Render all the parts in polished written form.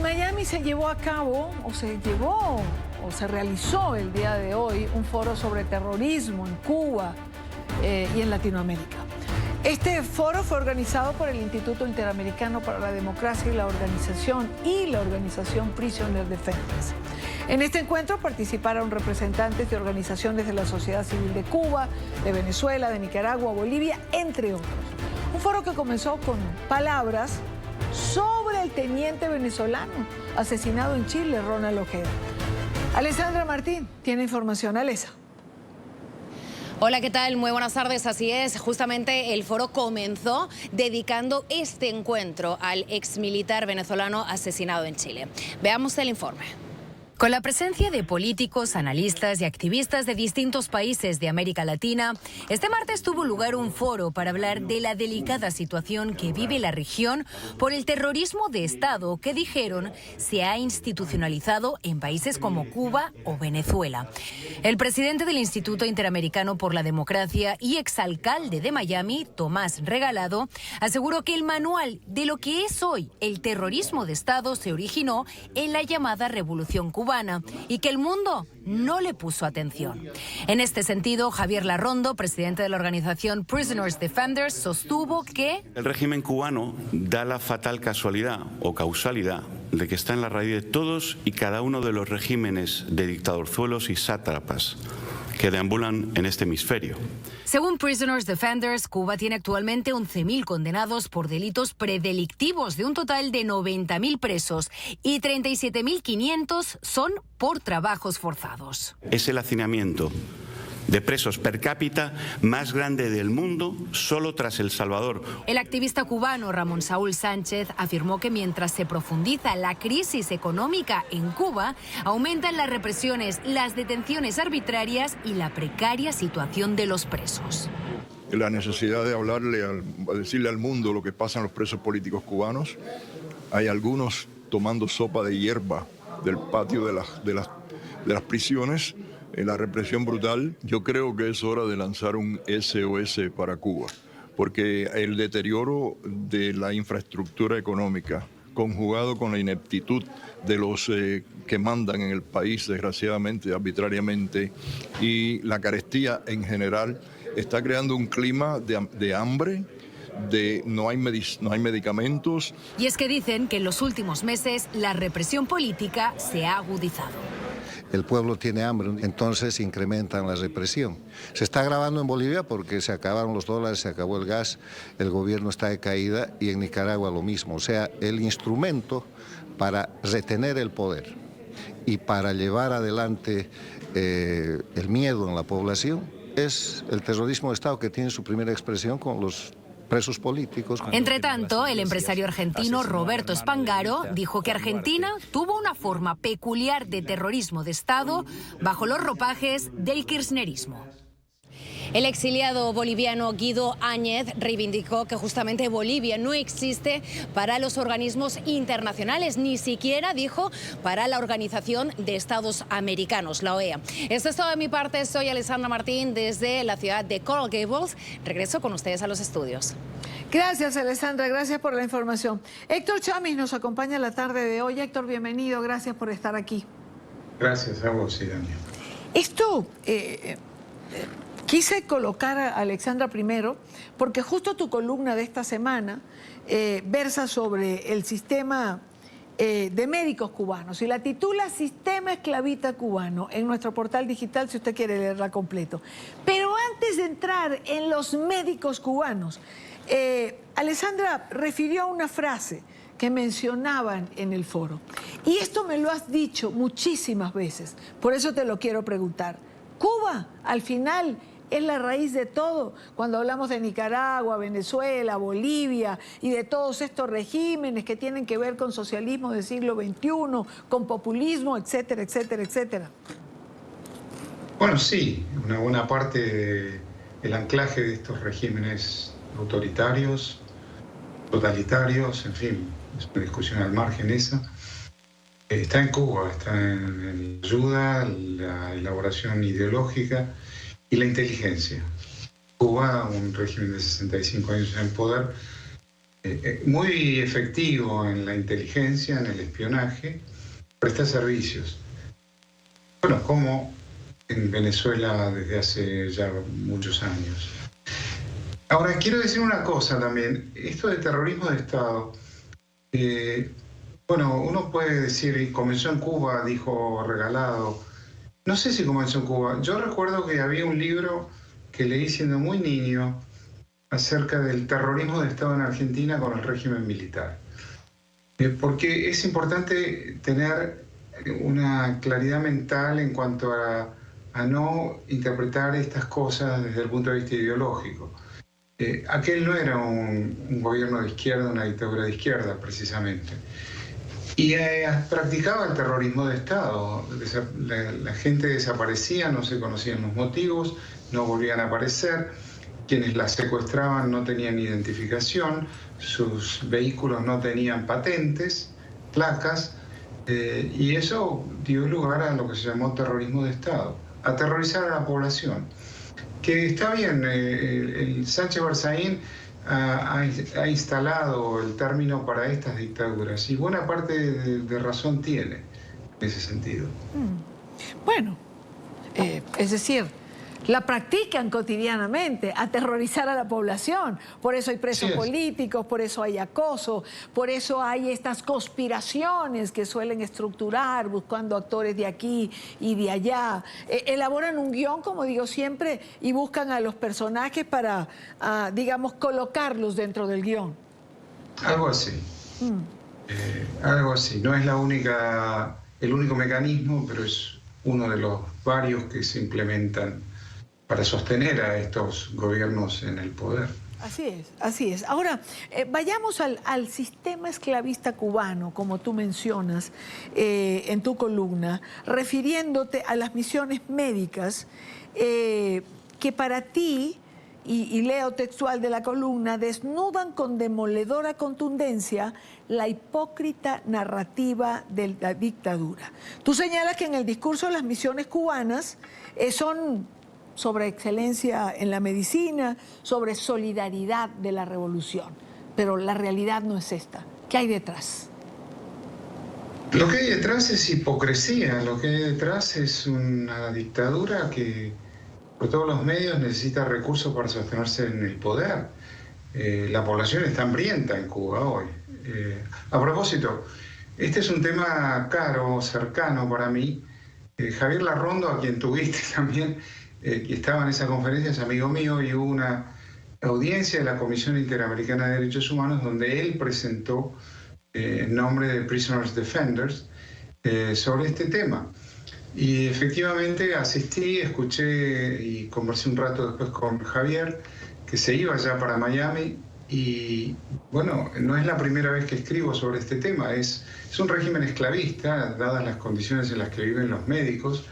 Miami se llevó a cabo, o se realizó el día de hoy, un foro sobre terrorismo en Cuba y en Latinoamérica. Este foro fue organizado por el Instituto Interamericano para la Democracia y la organización Prisoner Defenders. En este encuentro participaron representantes de organizaciones de la sociedad civil de Cuba, de Venezuela, de Nicaragua, Bolivia, entre otros. Un foro que comenzó con palabras sobre el teniente venezolano asesinado en Chile, Ronald Ojeda. Alessandra Martín tiene información. Alesa. Hola, ¿qué tal? Muy buenas tardes. Así es, justamente el foro comenzó dedicando este encuentro al exmilitar venezolano asesinado en Chile. Veamos el informe. Con la presencia de políticos, analistas y activistas de distintos países de América Latina, este martes tuvo lugar un foro para hablar de la delicada situación que vive la región por el terrorismo de Estado que, dijeron, se ha institucionalizado en países como Cuba o Venezuela. El presidente del Instituto Interamericano por la Democracia y exalcalde de Miami, Tomás Regalado, aseguró que el manual de lo que es hoy el terrorismo de Estado se originó en la llamada Revolución Cubana y que el mundo no le puso atención. En este sentido, Javier Larrondo, presidente de la organización Prisoners Defenders, sostuvo que el régimen cubano da la fatal casualidad o causalidad de que está en la raíz de todos y cada uno de los regímenes de dictadorzuelos y sátrapas que deambulan en este hemisferio. Según Prisoners Defenders, Cuba tiene actualmente 11.000 condenados por delitos predelictivos, de un total de 90.000 presos, y 37.500 son por trabajos forzados. Es el hacinamiento de presos per cápita más grande del mundo, solo tras El Salvador. El activista cubano Ramón Saúl Sánchez afirmó que mientras se profundiza la crisis económica en Cuba, aumentan las represiones, las detenciones arbitrarias y la precaria situación de los presos. La necesidad de decirle al mundo lo que pasa en los presos políticos cubanos. Hay algunos tomando sopa de hierba del patio de las prisiones. La represión brutal. Yo creo que es hora de lanzar un SOS para Cuba, porque el deterioro de la infraestructura económica, conjugado con la ineptitud de los que mandan en el país, desgraciadamente, arbitrariamente, y la carestía en general, está creando un clima de hambre, no hay medicamentos. Y es que dicen que en los últimos meses la represión política se ha agudizado. El pueblo tiene hambre, entonces incrementan la represión. Se está agravando en Bolivia porque se acabaron los dólares, se acabó el gas, el gobierno está de caída, y en Nicaragua lo mismo. O sea, el instrumento para retener el poder y para llevar adelante el miedo en la población es el terrorismo de Estado, que tiene su primera expresión con los presos políticos. Entre tanto, el empresario argentino Roberto Spangaro dijo que Argentina tuvo una forma peculiar de terrorismo de Estado bajo los ropajes del kirchnerismo. El exiliado boliviano Guido Áñez reivindicó que justamente Bolivia no existe para los organismos internacionales, ni siquiera, dijo, para la Organización de Estados Americanos, la OEA. Esto es todo de mi parte. Soy Alessandra Martín desde la ciudad de Coral Gables. Regreso con ustedes a los estudios. Gracias, Alessandra. Gracias por la información. Héctor Chamis nos acompaña la tarde de hoy. Héctor, bienvenido. Gracias por estar aquí. Gracias a vos, Daniel. Esto... quise colocar a Alessandra primero porque justo tu columna de esta semana versa sobre el sistema de médicos cubanos y la titula Sistema Esclavista Cubano en nuestro portal digital, si usted quiere leerla completo. Pero antes de entrar en los médicos cubanos, Alessandra refirió a una frase que mencionaban en el foro. Y esto me lo has dicho muchísimas veces, por eso te lo quiero preguntar. Cuba, al final, es la raíz de todo. Cuando hablamos de Nicaragua, Venezuela, Bolivia y de todos estos regímenes que tienen que ver con socialismo del siglo XXI, con populismo, etcétera, etcétera, etcétera. Bueno, sí, una buena parte del anclaje de estos regímenes autoritarios, totalitarios, en fin, es una discusión al margen esa. Está en Cuba, está en la ayuda, la elaboración ideológica y la inteligencia. Cuba, un régimen de 65 años en el poder, muy efectivo en la inteligencia, en el espionaje, presta servicios. Bueno, como en Venezuela desde hace ya muchos años. Ahora, quiero decir una cosa también. Esto de terrorismo de Estado, bueno, uno puede decir, y comenzó en Cuba, dijo Regalado. No sé si comenzó en Cuba. Yo recuerdo que había un libro que leí siendo muy niño acerca del terrorismo de Estado en Argentina con el régimen militar. Porque es importante tener una claridad mental en cuanto a no interpretar estas cosas desde el punto de vista ideológico. Aquel no era un gobierno de izquierda, una dictadura de izquierda, precisamente. Y practicaba el terrorismo de Estado. La gente desaparecía, no se conocían los motivos, no volvían a aparecer. Quienes la secuestraban no tenían identificación, sus vehículos no tenían patentes, placas, y eso dio lugar a lo que se llamó terrorismo de Estado, aterrorizar a la población. Que está bien, el Sánchez Berzaín ha instalado el término para estas dictaduras y buena parte de razón tiene en ese sentido. Bueno, es decir, la practican cotidianamente, aterrorizar a la población. Por eso hay presos políticos, por eso hay acoso, por eso hay estas conspiraciones que suelen estructurar buscando actores de aquí y de allá. Elaboran un guión, como digo siempre, y buscan a los personajes para, digamos, colocarlos dentro del guión. Algo así. Algo así. No es el único mecanismo, pero es uno de los varios que se implementan para sostener a estos gobiernos en el poder. Así es, así es. Ahora, vayamos al sistema esclavista cubano, como tú mencionas en tu columna, refiriéndote a las misiones médicas que para ti, y leo textual de la columna, desnudan con demoledora contundencia la hipócrita narrativa de la dictadura. Tú señalas que en el discurso de las misiones cubanas son sobre excelencia en la medicina, sobre solidaridad de la revolución. Pero la realidad no es esta. ¿Qué hay detrás? Lo que hay detrás es hipocresía, lo que hay detrás es una dictadura que por todos los medios necesita recursos para sostenerse en el poder. La población está hambrienta en Cuba hoy. A propósito, este es un tema caro, cercano para mí. Javier Larrondo, a quien tuviste también, que estaba en esa conferencia, es amigo mío, y hubo una audiencia de la Comisión Interamericana de Derechos Humanos donde él presentó en nombre de Prisoners Defenders sobre este tema. Y efectivamente asistí, escuché y conversé un rato después con Javier, que se iba ya para Miami, y bueno, no es la primera vez que escribo sobre este tema, es un régimen esclavista, dadas las condiciones en las que viven los médicos,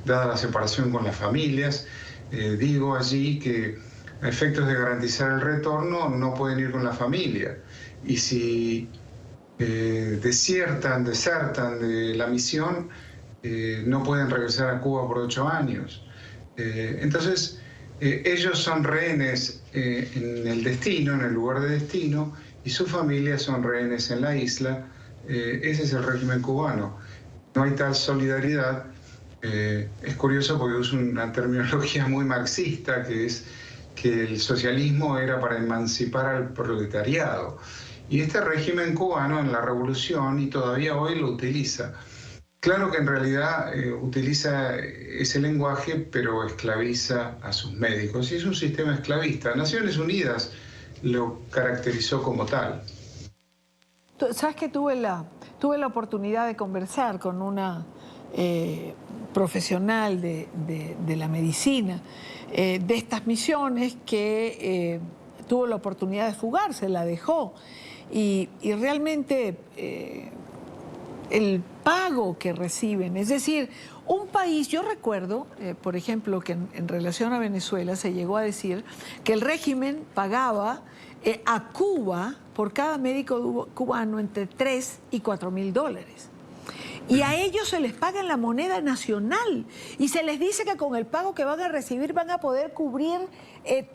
dada la separación con las familias. Digo allí que a efectos de garantizar el retorno no pueden ir con la familia, y si desertan de la misión, no pueden regresar a Cuba por 8 años. Entonces, ellos son rehenes en el destino, en el lugar de destino, y sus familias son rehenes en la isla. Ese es el régimen cubano. No hay tal solidaridad. Es curioso porque uso una terminología muy marxista, que es que el socialismo era para emancipar al proletariado. Y este régimen cubano en la revolución, y todavía hoy lo utiliza. Claro que en realidad utiliza ese lenguaje, pero esclaviza a sus médicos. Y es un sistema esclavista. Naciones Unidas lo caracterizó como tal. ¿Sabes que tuve la oportunidad de conversar con una profesional de la medicina de estas misiones que tuvo la oportunidad de fugarse, la dejó, y realmente el pago que reciben, es decir, un país, yo recuerdo, por ejemplo, que en relación a Venezuela se llegó a decir que el régimen pagaba a Cuba por cada médico cubano entre $3.000 y $4.000. Y a ellos se les paga en la moneda nacional y se les dice que con el pago que van a recibir van a poder cubrir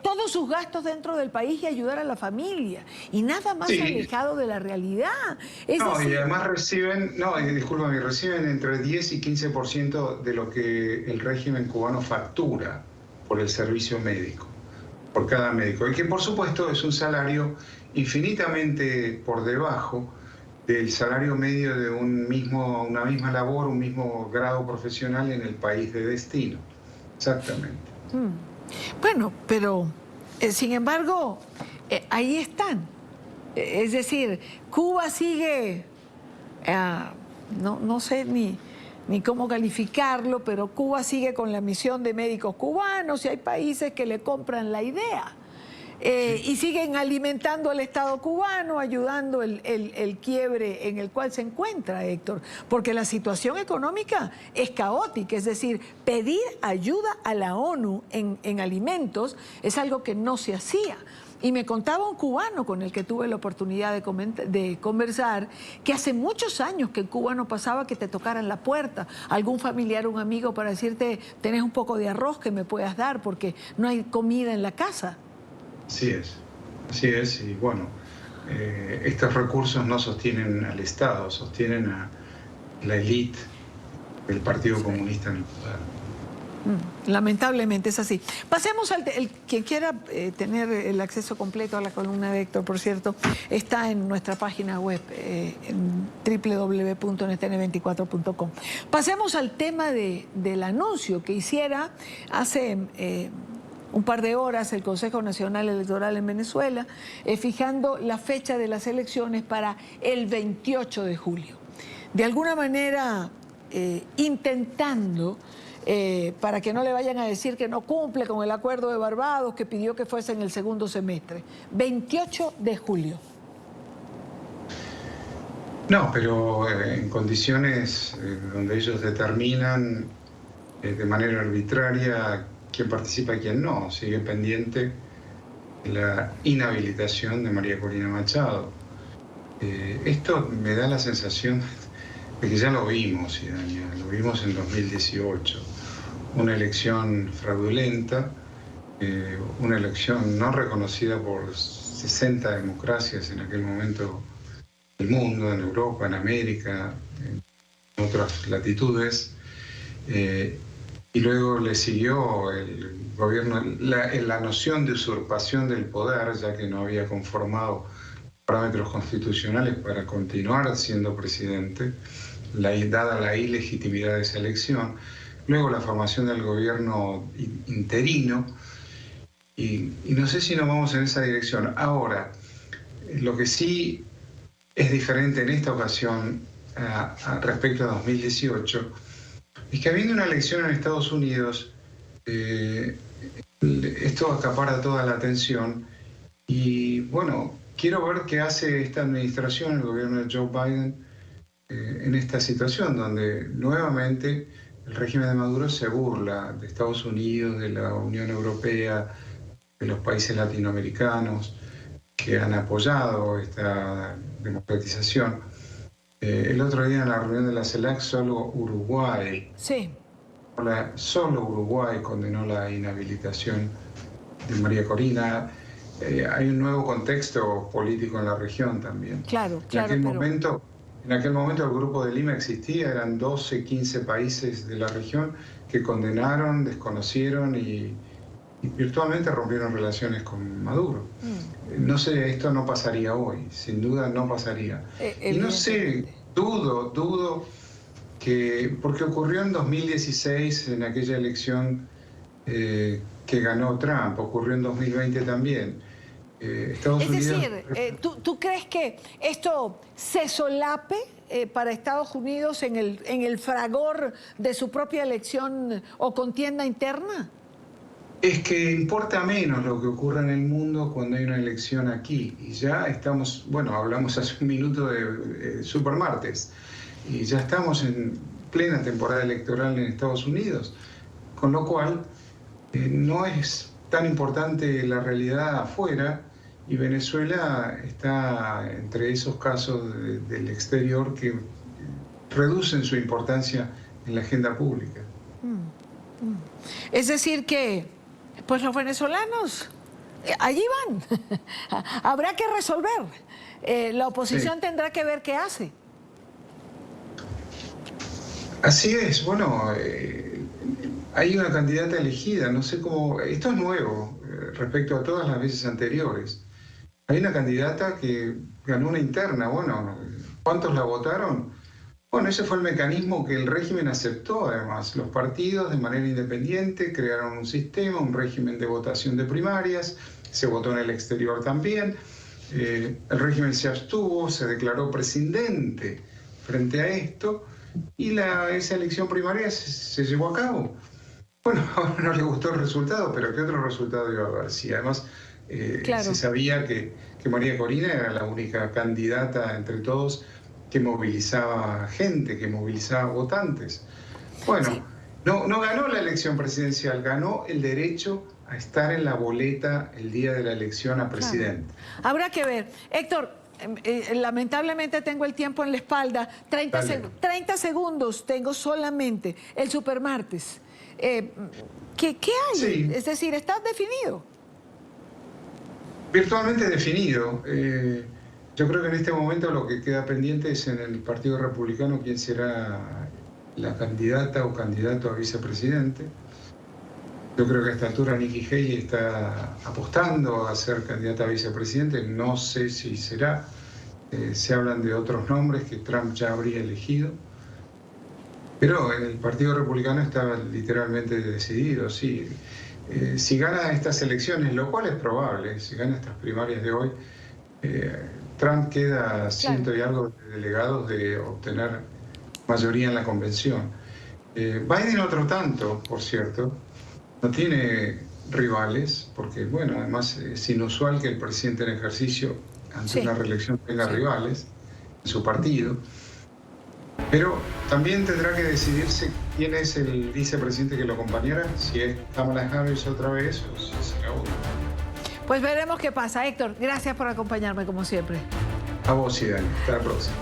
todos sus gastos dentro del país y ayudar a la familia. Y nada más alejado de la realidad. Es decir, y además reciben entre 10 y 15% de lo que el régimen cubano factura por el servicio médico, por cada médico. Y que por supuesto es un salario infinitamente por debajo del salario medio de una misma labor, un mismo grado profesional en el país de destino. Exactamente. Bueno, pero sin embargo, ahí están. Es decir, Cuba sigue, no sé ni cómo calificarlo, pero Cuba sigue con la misión de médicos cubanos y hay países que le compran la idea. Y siguen alimentando al Estado cubano, ayudando el quiebre en el cual se encuentra, Héctor, porque la situación económica es caótica, es decir, pedir ayuda a la ONU en alimentos es algo que no se hacía. Y me contaba un cubano con el que tuve la oportunidad de conversar, que hace muchos años que en Cuba no pasaba que te tocaran la puerta, algún familiar, un amigo, para decirte, tenés un poco de arroz que me puedas dar porque no hay comida en la casa. Así es, y bueno, estos recursos no sostienen al Estado, sostienen a la élite del Partido Comunista en el poder. Lamentablemente es así. Pasemos quien quiera tener el acceso completo a la columna de Héctor, por cierto, está en nuestra página web, en www.ntn24.com. Pasemos al tema del anuncio que hiciera hace un par de horas el Consejo Nacional Electoral en Venezuela, fijando la fecha de las elecciones para el 28 de julio. De alguna manera, intentando, para que no le vayan a decir que no cumple con el acuerdo de Barbados, que pidió que fuese en el segundo semestre. 28 de julio. No, pero en condiciones donde ellos determinan de manera arbitraria quién participa y quién no. Sigue pendiente la inhabilitación de María Corina Machado. Esto me da la sensación de que ya lo vimos, Idalia, lo vimos en 2018. Una elección fraudulenta, una elección no reconocida por 60 democracias en aquel momento del mundo, en Europa, en América, en otras latitudes. Y luego le siguió el gobierno la noción de usurpación del poder, ya que no había conformado parámetros constitucionales para continuar siendo presidente, dada la ilegitimidad de esa elección. Luego la formación del gobierno interino, y no sé si nos vamos en esa dirección. Ahora, lo que sí es diferente en esta ocasión respecto a 2018, es que habiendo una elección en Estados Unidos, esto acapara toda la atención y bueno, quiero ver qué hace esta administración, el gobierno de Joe Biden, en esta situación donde nuevamente el régimen de Maduro se burla de Estados Unidos, de la Unión Europea, de los países latinoamericanos que han apoyado esta democratización. El otro día en la reunión de la CELAC solo Uruguay, solo Uruguay condenó la inhabilitación de María Corina. Hay un nuevo contexto político en la región también. Claro. En aquel momento el Grupo de Lima existía, eran 12, 15 países de la región que condenaron, desconocieron y virtualmente rompieron relaciones con Maduro. No sé, esto no pasaría hoy, sin duda no pasaría. Y no sé, dudo que, porque ocurrió en 2016 en aquella elección que ganó Trump, ocurrió en 2020 también. Estados Unidos... ¿tú crees que esto se solape para Estados Unidos en el fragor de su propia elección o contienda interna? Es que importa menos lo que ocurra en el mundo cuando hay una elección aquí. Y ya estamos, bueno, hablamos hace un minuto de Supermartes, y ya estamos en plena temporada electoral en Estados Unidos, con lo cual no es tan importante la realidad afuera, y Venezuela está entre esos casos del exterior que reducen su importancia en la agenda pública. Es decir que, pues los venezolanos allí van. Habrá que resolver. La oposición tendrá que ver qué hace. Así es, bueno, hay una candidata elegida, no sé cómo, esto es nuevo respecto a todas las veces anteriores. Hay una candidata que ganó una interna, bueno, ¿cuántos la votaron? Bueno, ese fue el mecanismo que el régimen aceptó, además. Los partidos, de manera independiente, crearon un sistema, un régimen de votación de primarias, se votó en el exterior también. El régimen se abstuvo, se declaró prescindente frente a esto, y esa elección primaria se llevó a cabo. Bueno, ahora no le gustó el resultado, pero ¿qué otro resultado iba a haber? Sí, además se sabía que María Corina era la única candidata entre todos que movilizaba gente, que movilizaba votantes. Bueno, sí. No ganó la elección presidencial, ganó el derecho a estar en la boleta el día de la elección a presidente. Claro. Habrá que ver. Héctor, lamentablemente tengo el tiempo en la espalda. 30 segundos tengo solamente. El supermartes. ¿Qué hay? Sí. Es decir, ¿está definido? Virtualmente definido. Yo creo que en este momento lo que queda pendiente es en el Partido Republicano quién será la candidata o candidato a vicepresidente. Yo creo que a esta altura Nikki Haley está apostando a ser candidata a vicepresidente. No sé si será. Se hablan de otros nombres que Trump ya habría elegido. Pero en el Partido Republicano está literalmente decidido, sí. Si gana estas elecciones, lo cual es probable, si gana estas primarias de hoy, Trump queda a ciento y algo de delegados de obtener mayoría en la convención. Biden otro tanto, por cierto, no tiene rivales, porque bueno, además es inusual que el presidente en ejercicio ante una reelección tenga rivales en su partido. Pero también tendrá que decidirse quién es el vicepresidente que lo acompañará, si es Kamala Harris otra vez o si será otro. Pues veremos qué pasa. Héctor, gracias por acompañarme como siempre. A vos, Dani. Hasta la próxima.